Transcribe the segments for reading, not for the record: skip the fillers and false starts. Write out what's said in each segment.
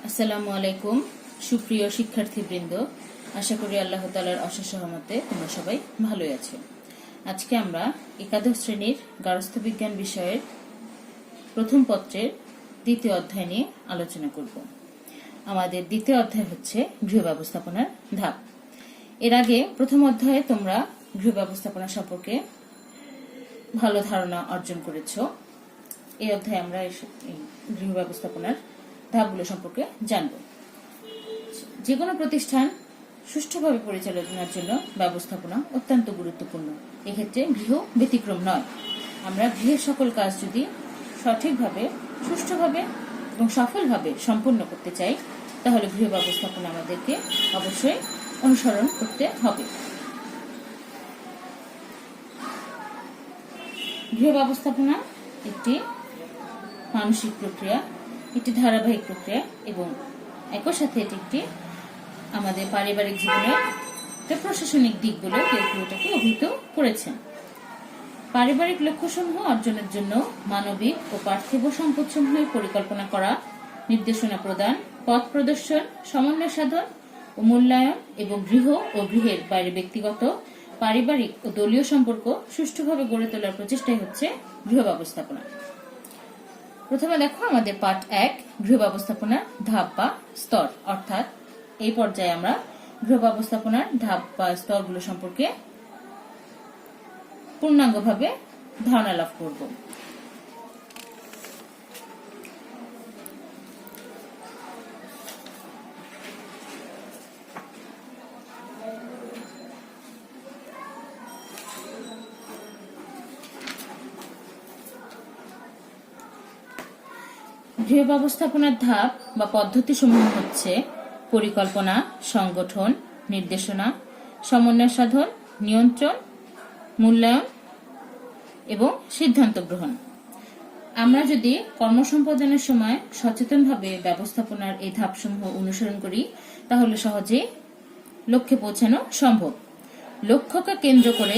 আসসালামু আলাইকুম সুপ্রিয় শিক্ষার্থীবৃন্দ, আশা করি আল্লাহ তাআলার অশেষ রহমতে তোমরা সবাই ভালোই আছো। আজকে আমরা একাদশ শ্রেণীর গার্হস্থ্য বিজ্ঞান বিষয়ের প্রথম পত্রের দ্বিতীয় অধ্যায় নিয়ে আলোচনা করব। আমাদের দ্বিতীয় অধ্যায় হচ্ছে গৃহ ব্যবস্থাপনার ধাপ। এর আগে প্রথম অধ্যায়ে তোমরা গৃহ ব্যবস্থাপনা সম্পর্কে ভালো ধারণা অর্জন করেছো। এই অধ্যায়ে আমরা গৃহ ব্যবস্থাপনার ধাপগুলো সম্পর্কে জানব। যে কোনো প্রতিষ্ঠান সুষ্ঠুভাবে পরিচালনার জন্য ব্যবস্থাপনা অত্যন্ত গুরুত্বপূর্ণ। এক্ষেত্রে গৃহ ব্যতিক্রম নয়। আমরা গৃহের সকল কাজ যদি সঠিকভাবে, সুষ্ঠুভাবে এবং সফলভাবে সম্পন্ন করতে চাই, তাহলে গৃহ ব্যবস্থাপনা আমাদেরকে অবশ্যই অনুসরণ করতে হবে। গৃহ ব্যবস্থাপনা একটি মানসিক প্রক্রিয়া, একটি ধারাবাহিক প্রক্রিয়া এবং একই সাথে এটি একটি আমাদের পারিবারিক জীবনের একটা প্রশাসনিক দিক বলে কেউ কেউ এটাকে অভিহিত করেছেন। পারিবারিক লক্ষ্যসমূহ অর্জনের জন্য মানবিক ও পার্থিব সম্পদসমূহের পরিকল্পনা করা, নির্দেশনা প্রদান, পথ প্রদর্শন, সমন্বয় সাধন ও মূল্যায়ন এবং গৃহ ও গৃহের বাইরে ব্যক্তিগত, পারিবারিক ও দলীয় সম্পর্ক সুষ্ঠুভাবে গড়ে তোলার প্রচেষ্টাই হচ্ছে গৃহ ব্যবস্থাপনা। প্রথমে দেখো আমাদের পার্ট 1 গৃহ ব্যবস্থাপনার ধাপ বা স্তর, অর্থাৎ এই পর্যায়ে আমরা গৃহ ব্যবস্থাপনার ধাপ বা স্তরগুলো সম্পর্কে পূর্ণাঙ্গভাবে ধারণা লাভ করব। গৃহ ব্যবস্থাপনার ধাপ বা পদ্ধতি সমূহ হচ্ছে পরিকল্পনা, সংগঠন, নির্দেশনা, সমন্বয় সাধন, নিয়ন্ত্রণ, মূল্যায়ন এবং সিদ্ধান্ত গ্রহণ। আমরা যদি কর্মসম্পাদনের সময় সচেতনভাবে ব্যবস্থাপনার এই ধাপসমূহ অনুসরণ করি, তাহলে সহজেই লক্ষ্যে পৌঁছানো সম্ভব। লক্ষ্যকে কেন্দ্র করে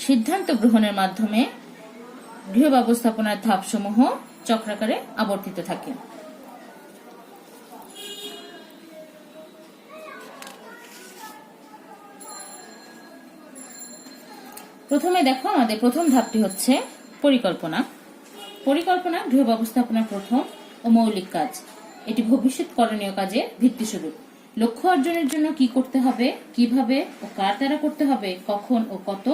সিদ্ধান্ত গ্রহণের মাধ্যমে গৃহ ব্যবস্থাপনার ধাপসমূহ চক্রাকারে আবর্তিত থাকে। প্রথমে দেখো আমাদের প্রথম ধাপটি হচ্ছে পরিকল্পনা। পরিকল্পনা গৃহ ব্যবস্থাপনার প্রথম ও মৌলিক কাজ। এটি ভবিষ্যৎ করণীয় কাজের ভিত্তিস্বরূপ। লক্ষ্য অর্জনের জন্য কি করতে হবে, কিভাবে ও কার দ্বারা করতে হবে, কখন ও কত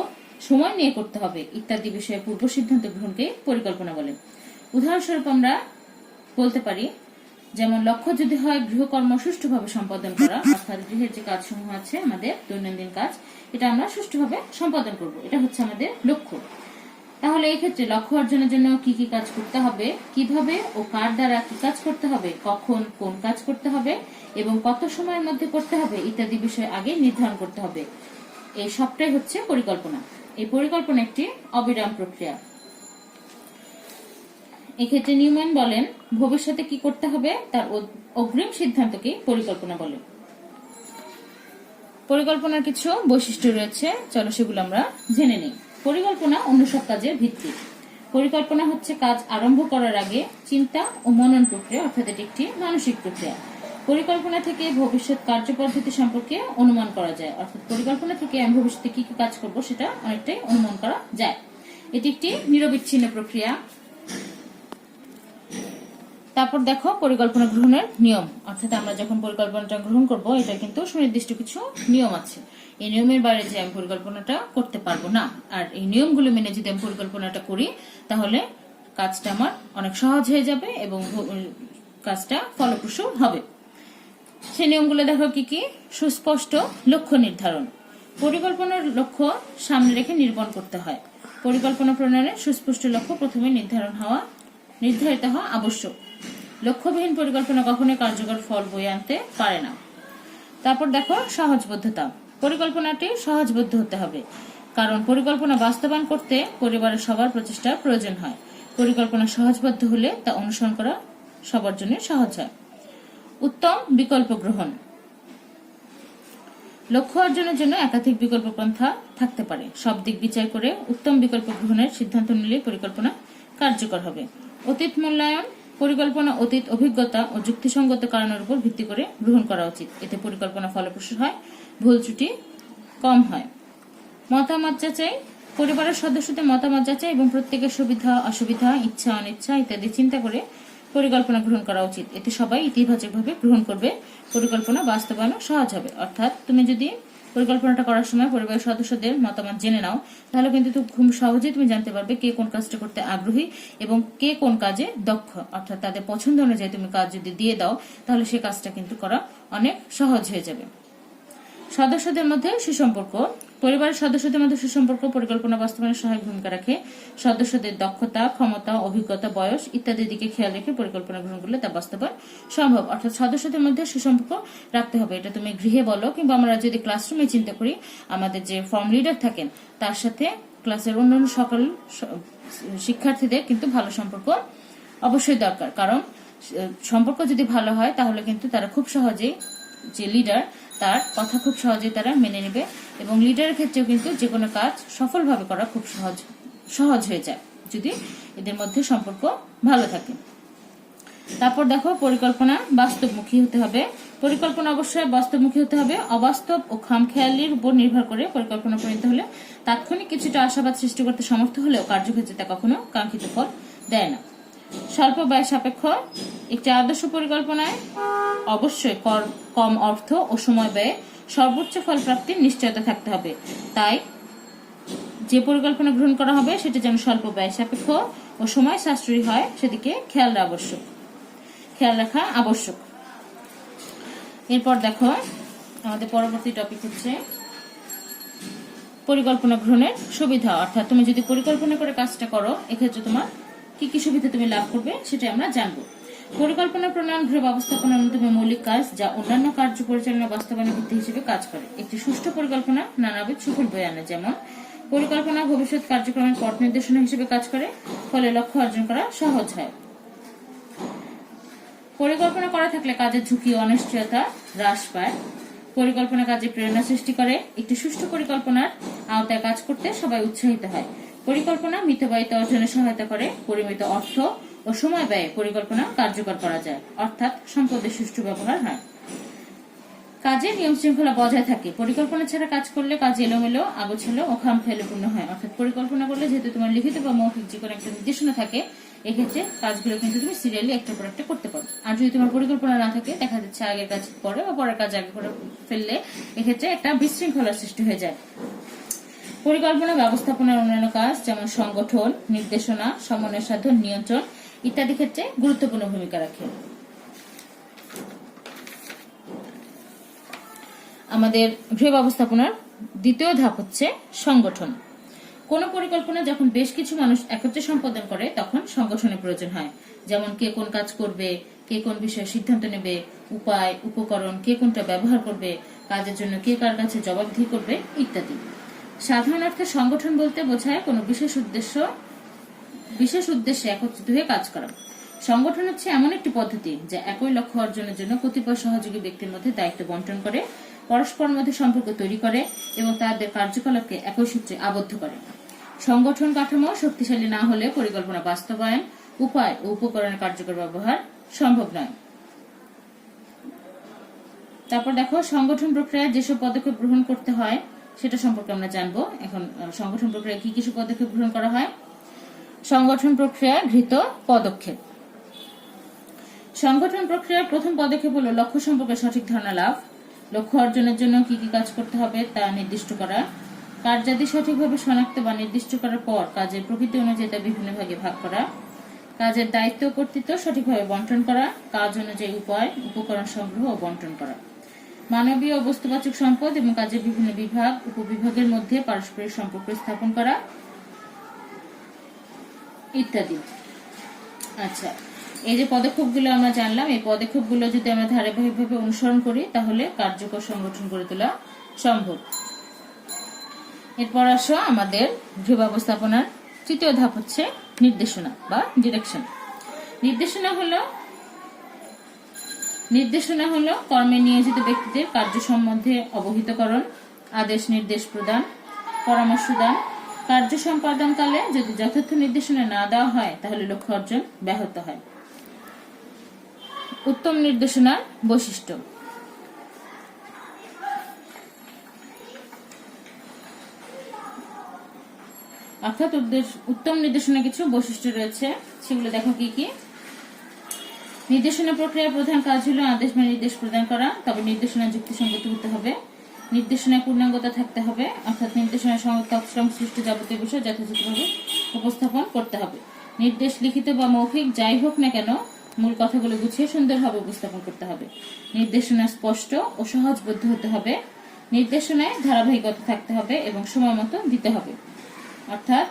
সময় নিয়ে করতে হবে ইত্যাদি বিষয়ে পূর্ব সিদ্ধান্ত গ্রহণকে পরিকল্পনা বলে। উদাহরণস্বরূপ আমরা বলতে পারি, যেমন লক্ষ্য যদি হয় গৃহকর্ম সুষ্ঠুভাবে সম্পাদন করা, অর্থাৎ গৃহের যে কাজসমূহ আছে আমাদের দৈনন্দিন কাজ, এটা আমরা সুষ্ঠুভাবে সম্পাদন করব, এটা হচ্ছে আমাদের লক্ষ্য। তাহলে এই ক্ষেত্রে লক্ষ্য অর্জনের জন্য কি কি কাজ করতে হবে, কিভাবে ও কার দ্বারা কি কাজ করতে হবে, কখন কোন কাজ করতে হবে এবং কত সময়ের মধ্যে করতে হবে ইত্যাদি বিষয় আগে নির্ধারণ করতে হবে। এই সবটাই হচ্ছে পরিকল্পনা। এই পরিকল্পনা একটি অবিরাম প্রক্রিয়া। এক্ষেত্রে নিউম্যান বলেন, ভবিষ্যতে কি করতে হবে তার অগ্রিম সিদ্ধান্তকে পরিকল্পনা বলে। পরিকল্পনার কিছু বৈশিষ্ট্য রয়েছে, চলো সেগুলো আমরা জেনে নিই। পরিকল্পনা অন্য সব কাজের ভিত্তি। পরিকল্পনা হচ্ছে কাজ আরম্ভ করার আগে চিন্তা ও মনন প্রক্রিয়া, অর্থাৎ এটি একটি মানসিক প্রক্রিয়া। পরিকল্পনা থেকে ভবিষ্যৎ কার্যপদ্ধতি সম্পর্কে অনুমান করা যায়, অর্থাৎ পরিকল্পনা থেকে আমি ভবিষ্যতে কি কি কাজ করব সেটা অনেকটাই অনুমান করা যায়। এটি একটি নিরবিচ্ছিন্ন প্রক্রিয়া। তারপর দেখো পরিকল্পনা গ্রহণের নিয়ম, অর্থাৎ আমরা যখন পরিকল্পনাটা গ্রহণ করব এটা কিন্তু সুনির্দিষ্ট কিছু নিয়ম আছে। এই নিয়মের বাইরে যে আমি পরিকল্পনাটা করতে পারবো না, আর এই নিয়মগুলো মেনে যদি আমি পরিকল্পনাটা করি তাহলে কাজটা আমার অনেক সহজ হয়ে যাবে এবং কাজটা ফলপ্রসূ হবে। সেই নিয়মগুলো দেখো কি কি। সুস্পষ্ট লক্ষ্য নির্ধারণ। পরিকল্পনার লক্ষ্য সামনে রেখে নির্মাণ করতে হয়। পরিকল্পনা প্রণয়নে সুস্পষ্ট লক্ষ্য প্রথমে নির্ধারিত হওয়া আবশ্যক। লক্ষ্যবিহীন পরিকল্পনা কখনোই কার্যকর ফল বয়ে আনতে পারে না। তারপর দেখো সহজবোধ্যতা। পরিকল্পনাটি সহজবোধ্য হতে হবে, কারণ পরিকল্পনা বাস্তবায়ন করতে পরিবারের সবার প্রচেষ্টার প্রয়োজন হয়। পরিকল্পনা সহজবোধ্য হলে তা অনুসরণ করা সবার জন্য সহজ হয়। উত্তম বিকল্প গ্রহণ। লক্ষ্য অর্জনের জন্য একাধিক বিকল্প পন্থা থাকতে পারে। সব দিক বিচার করে উত্তম বিকল্প গ্রহণের সিদ্ধান্ত নিলে পরিকল্পনা কার্যকর হবে। অতীত মূল্যায়ন পরিকল্পনা অতীত অভিজ্ঞতা ও যুক্তিসঙ্গত কারণের উপর ভিত্তি করে গ্রহণ করা উচিত। এতে পরিকল্পনা ফলপ্রসূ হয়, ভুল ত্রুটি কম হয়। মতামত যাচাই, পরিবারের সদস্যদের মতামত যাচাই এবং প্রত্যেকের সুবিধা অসুবিধা, ইচ্ছা অনিচ্ছা ইত্যাদি চিন্তা করে পরিকল্পনা গ্রহণ করা উচিত। এতে সবাই ইতিবাচকভাবে গ্রহণ করবে, পরিকল্পনা বাস্তবায়ন সহজ হবে। অর্থাৎ তুমি যদি পরিকল্পনাটা করার সময় পরিবারের সদস্যদের মতামত জেনে নাও, তাহলে কিন্তু খুব সহজেই তুমি জানতে পারবে কে কোন কাজটা করতে আগ্রহী এবং কে কোন কাজে দক্ষ। অর্থাৎ তাদের পছন্দ অনুযায়ী তুমি কাজ যদি দিয়ে দাও, তাহলে সে কাজটা কিন্তু করা অনেক সহজ হয়ে যাবে। সদস্যদের মধ্যে সুসম্পর্ক, পরিবারের সদস্যদের মধ্যে সুসম্পর্ক পরিকল্পনা বাস্তবায়নে সহায়ক ভূমিকা রাখে। সদস্যদের দক্ষতা, ক্ষমতা, অভিজ্ঞতা, বয়স ইত্যাদির দিকে খেয়াল রেখে পরিকল্পনা গ্রহণ করলে তা বাস্তবায়ন সম্ভব। অর্থাৎ সদস্যদের মধ্যে সুসম্পর্ক রাখতে হবে। এটা তুমি গৃহে বলো কিংবা আমরা যদি ক্লাসরুমে চিন্তা করি, আমাদের যে ফর্ম লিডার থাকেন তার সাথে ক্লাসের অন্যান্য সকল শিক্ষার্থীদের কিন্তু ভালো সম্পর্ক অবশ্যই দরকার। কারণ সম্পর্ক যদি ভালো হয় তাহলে কিন্তু তারা খুব সহজেই, যে লিডার তার কথা খুব সহজেই তারা মেনে নেবে এবং লিডারের ক্ষেত্রেও কিন্তু যে কোনো কাজ সফলভাবে করা খুব সহজ হয়ে যায় যদি এদের মধ্যে সম্পর্ক ভালো থাকে। তারপর দেখো, পরিকল্পনা বাস্তবমুখী হতে হবে। পরিকল্পনা অবশ্যই বাস্তবমুখী হতে হবে। অবাস্তব ও খামখেয়ালির উপর নির্ভর করে পরিকল্পনা প্রণীত হলে তাৎক্ষণিক কিছুটা আশাবাদ সৃষ্টি করতে সমর্থ হলেও কার্যক্ষেত্রে তা কখনো কাঙ্ক্ষিত ফল দেয় না। স্বল্প ব্যয় সাপেক্ষ, একটি আদর্শ পরিকল্পনায় অবশ্যই কম অর্থ ও সময় ব্যয়ে সর্বোচ্চ ফল প্রাপ্তির নিশ্চয়তা থাকতে হবে। তাই যে পরিকল্পনা গ্রহণ করা হবে সেটা যেন স্বল্প ব্যয় সাপেক্ষ ও সময় সাশ্রয়ী হয় সেদিকে খেয়াল রাখা আবশ্যক। এরপর দেখো, আমাদের পরবর্তী টপিক হচ্ছে পরিকল্পনা গ্রহণের সুবিধা। অর্থাৎ তুমি যদি পরিকল্পনা করে কাজটা করো, এক্ষেত্রে তোমার কি কি সুবিধা তুমি লাভ করবে সেটা আমরা জানবো। পরিকল্পনা প্রণয়ন গৃহ ব্যবস্থাপনার অন্যতম মৌলিক কাজ, যা অন্যান্য কার্য পরিচালনা বাস্তবায়নের ভিত্তি হিসেবে কাজ করে। একটি সুষ্ঠু পরিকল্পনা নানাবিধ সুফল বয়ে আনে। যেমন পরিকল্পনা ভবিষ্যৎ কার্যক্রমের পথ নির্দেশনা হিসেবে কাজ করে, ফলে লক্ষ্য অর্জন করা সহজ হয়। পরিকল্পনা করা থাকলে কাজের ঝুঁকি ও অনিশ্চয়তা হ্রাস পায়। পরিকল্পনা কাজে প্রেরণা সৃষ্টি করে। একটি সুষ্ঠু পরিকল্পনার আওতায় কাজ করতে সবাই উৎসাহিত হয়। পরিকল্পনা মিতব্যয়িতা অর্জনে সহায়তা করে। পরিমিত অর্থ ও সময় ব্যয়ে পরিকল্পনা কার্যকর করা যায়, অর্থাৎ সম্পদের সুষ্ঠু ব্যবহার হয়। কাজে নিয়ম শৃঙ্খলা বজায় থাকে। পরিকল্পনা ছাড়া কাজ করলে কাজ এলোমেলো, আগোছালো ও খামখেয়ালিপূর্ণ হয়। অর্থাৎ পরিকল্পনা করলে যেহেতু তোমার লিখিত বা মৌখিক যে কোনো একটা নির্দেশনা থাকে, এক্ষেত্রে কাজগুলো কিন্তু তুমি সিরিয়ালি একটার পর একটা করতে পারো। আর যদি তোমার পরিকল্পনা না থাকে, দেখা যাচ্ছে আগের কাজ পরে বা পরের কাজ আগে করে ফেললে এক্ষেত্রে একটা বিশৃঙ্খলার সৃষ্টি হয়ে যায়। পরিকল্পনা ব্যবস্থাপনার অন্যান্য কাজ যেমন সংগঠন, নির্দেশনা, সমন্বয় সাধন, নিয়ন্ত্রণ ইত্যাদি ক্ষেত্রে গুরুত্বপূর্ণ ভূমিকা রাখে। আমাদের গৃহ ব্যবস্থাপনার দ্বিতীয় ধাপ হচ্ছে সংগঠন। কোন পরিকল্পনা যখন বেশ কিছু মানুষ একত্রে সম্পাদন করে তখন সংগঠনের প্রয়োজন হয়। যেমন কে কোন কাজ করবে, কে কোন বিষয়ে সিদ্ধান্ত নেবে, উপায়, উপকরণ, কে কোনটা ব্যবহার করবে, কাজের জন্য কে কার কাছে জবাবদিহি করবে ইত্যাদি। সাধারণ অর্থে সংগঠন বলতে বোঝায় কোনো বিশেষ উদ্দেশ্যে একত্রিত হয়ে কাজ করা। সংগঠন হচ্ছে এমন একটি পদ্ধতি যা একই লক্ষ্য অর্জনের জন্য কতিপয় সহযোগী ব্যক্তির মধ্যে দায়িত্ব বন্টন করে, পরস্পর মধ্যে সম্পর্ক তৈরি করে এবং তাদের কার্যকলাপকে একই সূত্রে আবদ্ধ করে। সংগঠন কাঠামো শক্তিশালী না হলে পরিকল্পনা বাস্তবায়ন, উপায় ও উপকরণের কার্যকর ব্যবহার সম্ভব নয়। তারপর দেখো, সংগঠন প্রক্রিয়ায় যেসব পদক্ষেপ গ্রহণ করতে হয় সেটা সম্পর্কে আমরা জানবো। এখন সংগঠন প্রক্রিয়ায় কি কিছু পদক্ষেপ গ্রহণ করা হয়। সংগঠন প্রক্রিয়ায় গৃহীত পদক্ষেপ। সংগঠন প্রক্রিয়ার প্রথম পদক্ষেপ হলো লক্ষ্য সম্পর্কে সঠিক ধারণা লাভ। লক্ষ্য অর্জনের জন্য কি কি কাজ করতে হবে তা নির্দিষ্ট করা। কার্যাদি সঠিকভাবে শনাক্ত বা নির্দিষ্ট করার পর কাজের প্রকৃতি অনুযায়ী তা বিভিন্ন ভাগে ভাগ করা। কাজের দায়িত্ব ও কর্তৃত্ব সঠিকভাবে বন্টন করা। কাজ অনুযায়ী উপায়, উপকরণ সংগ্রহ ও বন্টন করা। মানবীয় ও বস্তুবাচক সম্পদ এবং কাজের বিভিন্ন বিভাগ, উপবিভাগের মধ্যে পারস্পরিক সম্পর্ক স্থাপন করা ইত্যাদি। আচ্ছা, এই যে পদক্ষেপগুলো আমরা জানলাম, এই পদক্ষেপগুলো যদি আমরা ধারাবাহিকভাবে অনুসরণ করি তাহলে কার্যকর সংগঠন গড়ে তোলা সম্ভব। এরপর আসো, আমাদের গৃহ ব্যবস্থাপনার তৃতীয় ধাপ হচ্ছে নির্দেশনা বা ডিরেকশন। নির্দেশনা হলো কর্মে নিয়োজিত ব্যক্তিদের কার্য সম্বন্ধে অবহিতকরণ, আদেশ নির্দেশ প্রদান, পরামর্শ দান। কার্য সম্পাদনকালে যদি যথার্থ নির্দেশনা না দেওয়া হয় তাহলে লক্ষ্য অর্জন ব্যাহত হয়। উত্তম নির্দেশনার বৈশিষ্ট্য। অর্থাৎ উত্তম নির্দেশনা কিছু বৈশিষ্ট্য রয়েছে, সেগুলো দেখো কি কি। নির্দেশনা প্রক্রিয়ার প্রধান কাজ হলো আদেশ বা নির্দেশ প্রদান করা, তবে নির্দেশনা যুক্তিসঙ্গত হতে হবে, নির্দেশনায় পূর্ণাঙ্গতা থাকতে হবে, অর্থাৎ নির্দেশনার সংশ্লিষ্ট যাবতীয় বিষয় যথাযথভাবে উপস্থাপন করতে হবে। নির্দেশ লিখিত বা মৌখিক যাই হোক না কেন মূল কথাগুলো গুছিয়ে সুন্দরভাবে উপস্থাপন করতে হবে। নির্দেশনা স্পষ্ট ও সহজবোধ্য হতে হবে। নির্দেশনায় ধারাবাহিকতা থাকতে হবে এবং সময় মতো দিতে হবে। অর্থাৎ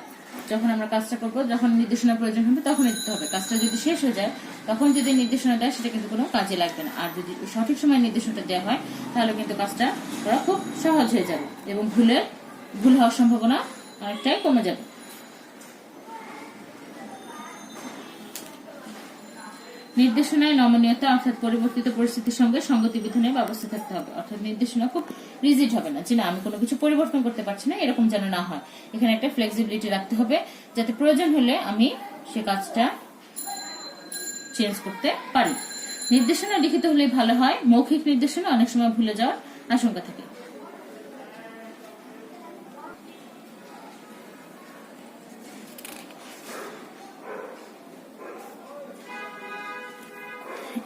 যখন আমরা কাজটা করবো, যখন নির্দেশনা প্রয়োজন হবে তখনই দিতে হবে। কাজটা যদি শেষ হয়ে যায় তখন যদি নির্দেশনা দেয় সেটা কিন্তু কোনো কাজে লাগবে না। আর যদি সঠিক সময় নির্দেশনাটা দেওয়া হয় তাহলে কিন্তু কাজটা করা খুব সহজ হয়ে যাবে এবং ভুল হওয়ার সম্ভাবনা অনেকটাই কমে যাবে। নির্দেশনায় নমনীয়তা অর্থাৎ পরিবর্তিত পরিস্থিতির সঙ্গে সঙ্গতি বিধানের ব্যবস্থা থাকতে হবে। অর্থাৎ নির্দেশনা খুব রিজিড হবে না, যে না আমি কোনো কিছু পরিবর্তন করতে পারছি না, এরকম যেন না হয়। এখানে একটা ফ্লেক্সিবিলিটি রাখতে হবে, যাতে প্রয়োজন হলে আমি সে কাজটা চেঞ্জ করতে পারি। নির্দেশনা লিখিত হলে ভালো হয়, মৌখিক নির্দেশনা অনেক সময় ভুলে যাওয়ার আশঙ্কা থাকে।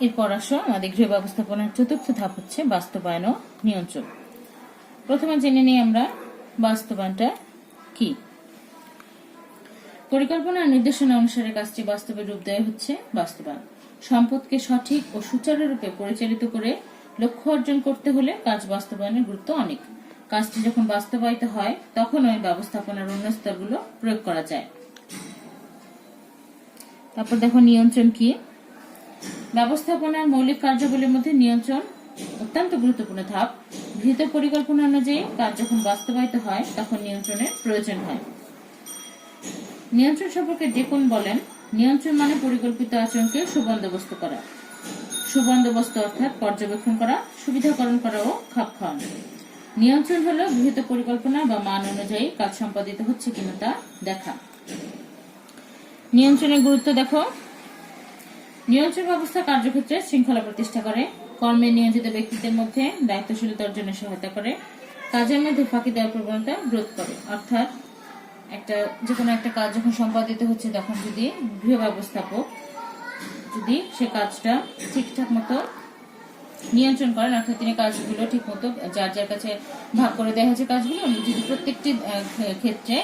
এরপর আসো আমাদের গৃহ ব্যবস্থাপনার চতুর্থ ধাপ হচ্ছে বাস্তবায়ন ও নিয়ন্ত্রণ। প্রথমে জেনে নিই আমরা বাস্তবায়নটা কি। পরিকল্পনা নির্দেশনা অনুসারে কাজটি বাস্তবে রূপ দেওয়া হচ্ছে বাস্তবায়ন। সম্পদকে সঠিক ও সুচারুরূপে পরিচালিত করে লক্ষ্য অর্জন করতে হলে কাজ বাস্তবায়নের গুরুত্ব অনেক। কাজটি যখন বাস্তবায়িত হয় তখন ওই ব্যবস্থাপনার অন্য স্তরগুলো প্রয়োগ করা যায়। তারপর দেখো নিয়ন্ত্রণ কি। ব্যবস্থাপনার মৌলিক কার্যাবলীর মধ্যে নিয়ন্ত্রণ অত্যন্ত গুরুত্বপূর্ণ ধাপ। গৃহীত পরিকল্পনা অনুযায়ী কাজ যখন বাস্তবায়িত হয় তখন নিয়ন্ত্রণের প্রয়োজন হয়। নিয়ন্ত্রণ সম্পর্কে ডেকন বলেন, নিয়ন্ত্রণ মানে পরিকল্পিত আচরণকে সুবন্দোবস্ত করা। সুবন্দোবস্ত অর্থাৎ পর্যবেক্ষণ করা, সুবিধাকরণ করা ও খাপ খাওয়ানো। নিয়ন্ত্রণ হলো গৃহীত পরিকল্পনা বা মান অনুযায়ী কাজ সম্পাদিত হচ্ছে কিনা তা দেখা। নিয়ন্ত্রণের গুরুত্ব দেখো। নিয়ন্ত্রণ ব্যবস্থা কার্যক্ষেত্রে শৃঙ্খলা প্রতিষ্ঠা করে, কর্মে নিয়োজিত ব্যক্তিদের মধ্যে দায়িত্বশীলতা অর্জনে সহায়তা করে, কাজের মধ্যে ফাঁকি দেওয়ার প্রবণতা রোধ করে। অর্থাৎ যে কোনো একটা কাজ যখন সম্পাদিত হচ্ছে তখন যদি গৃহ ব্যবস্থাপক যদি সে কাজটা ঠিকঠাক মতো নিয়ন্ত্রণ করেন, অর্থাৎ তিনি কাজগুলো ঠিক মতো যার যার কাছে ভাগ করে দেওয়া হয়েছে কাজগুলো, যদি প্রত্যেকটি ক্ষেত্রে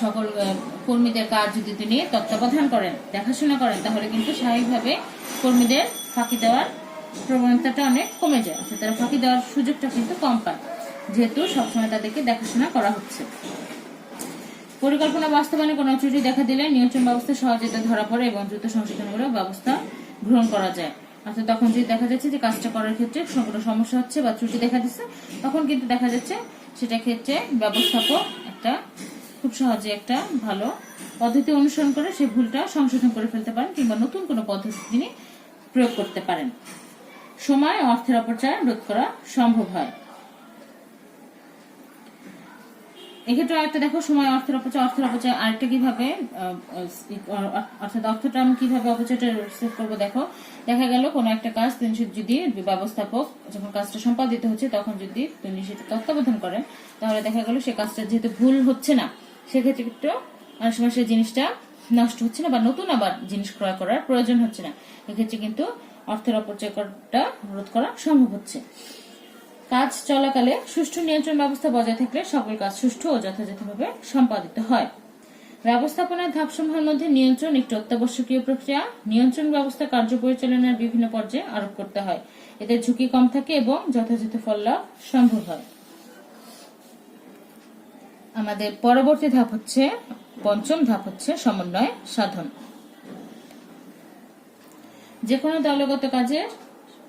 সকল কর্মীদের কাজ যদি তিনি তত্ত্বাবধান করেন, দেখাশোনা করেন, তাহলে কিন্তু স্বাভাবিকভাবে কর্মীদের ফাঁকি দেওয়ার প্রবণতাটা অনেক কমে যায়। অর্থাৎ তারা ফাঁকি দেওয়ার সুযোগটা কিন্তু কম পায়, যেহেতু সবসময় তাদেরকে দেখাশোনা করা হচ্ছে। পরিকল্পনা বাস্তবায়নে কোনো ত্রুটি দেখা দিলে নিয়ন্ত্রণ ব্যবস্থা সহজে ধরা পড়ে এবং দ্রুত সংশোধনমূলক ব্যবস্থা গ্রহণ করা যায়। অর্থাৎ তখন যদি দেখা যাচ্ছে যে কাজটা করার ক্ষেত্রে কোনো সমস্যা হচ্ছে বা ত্রুটি দেখা দিচ্ছে, তখন কিন্তু দেখা যাচ্ছে সেটা ক্ষেত্রে ব্যবস্থাপক খুব সহজে একটা ভালো পদ্ধতি অনুসরণ করে সেই ভুলটা সংশোধন করে ফেলতে পারেন, কিংবা নতুন কোনো পদ্ধতি তিনি প্রয়োগ করতে পারেন। সময় ও অর্থের অপচয় রোধ করা সম্ভব হয়। এক্ষেত্রে আরেকটা দেখো, সময় অর্থের অপচয় আরেকটা কিভাবে, অর্থাৎ অর্থটা আমি কিভাবে অপচয়টা সেভ করবো। দেখো, দেখা গেল কোনো একটা কাজ তিনি যদি ব্যবস্থাপক যখন কাজটা সম্পাদিত হচ্ছে তখন যদি তিনি সেটা তত্ত্বাবধান করেন, তাহলে দেখা গেল সে কাজটা যেহেতু ভুল হচ্ছে না, সেক্ষেত্রে একটু অনেক সময় সেই জিনিসটা নষ্ট হচ্ছে না বা নতুন আবার জিনিস ক্রয় করার প্রয়োজন হচ্ছে না। এক্ষেত্রে কিন্তু অর্থের অপচয়টা রোধ করা সম্ভব হচ্ছে। কাজ চলাকালে সুষ্ঠু নিয়ন্ত্রণ ব্যবস্থা বজায় থাকলে সকল কাজ সুষ্ঠু ও যথাযথভাবে সম্পাদিত হয়। ব্যবস্থাপনার ধাপসমূহের মধ্যে নিয়ন্ত্রণ একটি অত্যাবশ্যকীয় প্রক্রিয়া। নিয়ন্ত্রণ ব্যবস্থা কার্য পরিচালনার বিভিন্ন পর্যায়ে আরোপ করতে হয়, এতে ঝুঁকি কম থাকে এবং যথাযথ ফল লাভ সম্ভব হয়। আমাদের পরবর্তী ধাপ হচ্ছে, পঞ্চম ধাপ হচ্ছে সমন্বয় সাধন। যে কোনো দলগত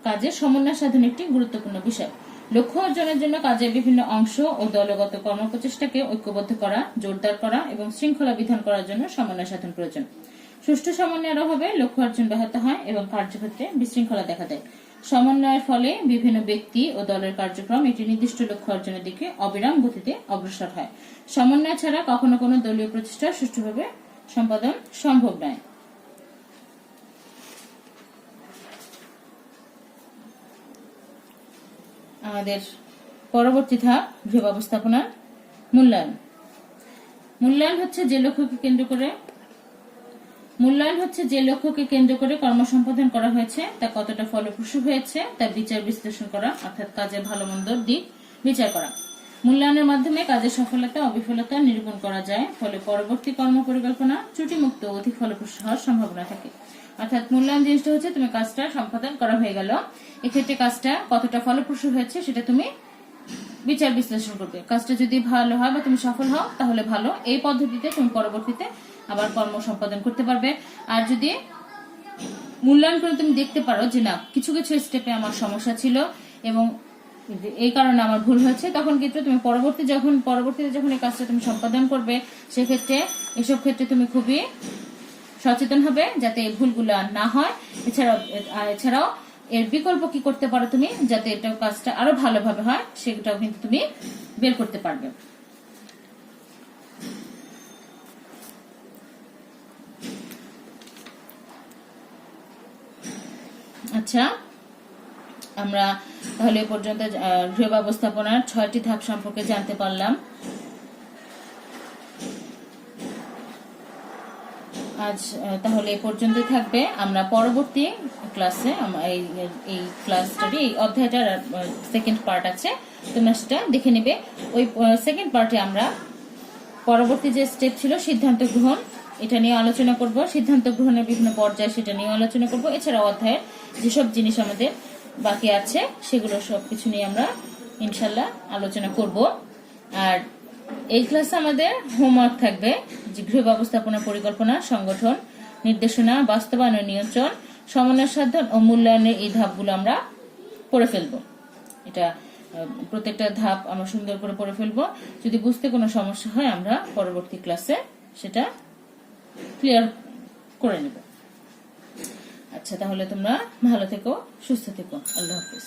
কাজে সমন্বয় সাধন একটি গুরুত্বপূর্ণ বিষয়। লক্ষ্য অর্জনের জন্য কাজের বিভিন্ন অংশ ও দলগত কর্মপ্রচেষ্টাকে ঐক্যবদ্ধ করা, জোরদার করা এবং শৃঙ্খলা বিধান করার জন্য সমন্বয় সাধন প্রয়োজন। সুষ্ঠু সমন্বয়ের অভাবে লক্ষ্য অর্জন ব্যাহত হয় এবং কার্যক্ষেত্রে বিশৃঙ্খলা দেখা দেয়। সমন্বয়ের ফলে বিভিন্ন ব্যক্তি ও দলের কার্যক্রম একটি নির্দিষ্ট লক্ষ্য অর্জনের দিকে অবিরাম গতিতে অগ্রসর হয়। সমন্বয় ছাড়া কখনো কোনো দলীয় প্রচেষ্টা সুষ্ঠুভাবে সম্পাদন সম্ভব নয়। আমাদের পরবর্তী ধাপ গৃহ ব্যবস্থাপনার মূল্যায়ন। মূল্যায়ন হচ্ছে যে লক্ষ্যকে কেন্দ্র করে কর্ম সম্পাদন করা হয়েছে তা কতটা ফলপ্রসূ হয়েছে তার বিচার বিশ্লেষণ করা, অর্থাৎ কাজের ভালো মন্দর দিক বিচার করা। মূল্যায়নের মাধ্যমে কাজের সফলতা অবিফলতা নিরূপণ করা যায়, ফলে পরবর্তী কর্ম পরিকল্পনা ত্রুটিমুক্ত ও অধিক ফলপ্রসূ হওয়ার সম্ভাবনা থাকে। অর্থাৎ মূল্যায়ন জিনিসটা হচ্ছে তুমি কাজটা সম্পাদন করা হয়ে গেল, এক্ষেত্রে কাজটা কতটা ফলপ্রসূ হয়েছে সেটা তুমি বিচার বিশ্লেষণ করবে। কাজটা যদি ভালো হয় বা তুমি সফল হও তাহলে ভালো, এই পদ্ধতিতে তুমি পরবর্তীতে আবার কর্ম সম্পাদন করতে পারবে। আর যদি মূল্যায়ন করে তুমি দেখতে পারো যে না কিছু কিছু স্টেপে আমার সমস্যা ছিল এবং এই কারণে আমার ভুল হয়েছে, তখন কিন্তু তুমি পরবর্তীতে যখন এই কাজটা তুমি সম্পাদন করবে সেক্ষেত্রে এসব ক্ষেত্রে তুমি খুবই সচেতন হবে যাতে এই ভুলগুলো না হয়। এছাড়াও এর বিকল্প কি করতে পারো তুমি যাতে এটা কাজটা আরো ভালোভাবে হয় সেটাও কিন্তু তুমি বের করতে পারবে। আচ্ছা, আমরা তাহলে এ পর্যন্ত গৃহ ব্যবস্থাপনার 6টি ধাপ সম্পর্কে জানতে পারলাম। আজ তাহলে এ পর্যন্ত থাকবে। আমরা পরবর্তী ক্লাসে এই ক্লাসটারই এই অধ্যায়টার সেকেন্ড পার্ট আছে, তোমরা সেটা দেখে নেবে। ওই সেকেন্ড পার্টে আমরা পরবর্তী যে স্টেপ ছিল সিদ্ধান্ত গ্রহণ, এটা নিয়ে আলোচনা করব। সিদ্ধান্ত গ্রহণের বিভিন্ন পর্যায় সেটা নিয়ে আলোচনা করব। এছাড়াও অধ্যায়ের যেসব জিনিস আমাদের বাকি আছে সেগুলো সবকিছু নিয়ে আমরা ইনশাল্লাহ আলোচনা করব। আর এই ক্লাসে আমাদের হোমওয়ার্ক থাকবে যে গৃহ ব্যবস্থাপনা পরিকল্পনা, সংগঠন, নির্দেশনা, বাস্তবায়ন ও নিয়ন্ত্রণ, সমন্বয় সাধন ও মূল্যায়নের এই ধাপগুলো আমরা পড়ে ফেলবো। এটা প্রত্যেকটা ধাপ আমরা সুন্দর করে পড়ে ফেলবো। যদি বুঝতে কোনো সমস্যা হয় আমরা পরবর্তী ক্লাসে সেটা ক্লিয়ার করে নেব। আচ্ছা, তাহলে তোমরা ভালো থেকো, সুস্থ থেকো। আল্লাহ হাফিজ।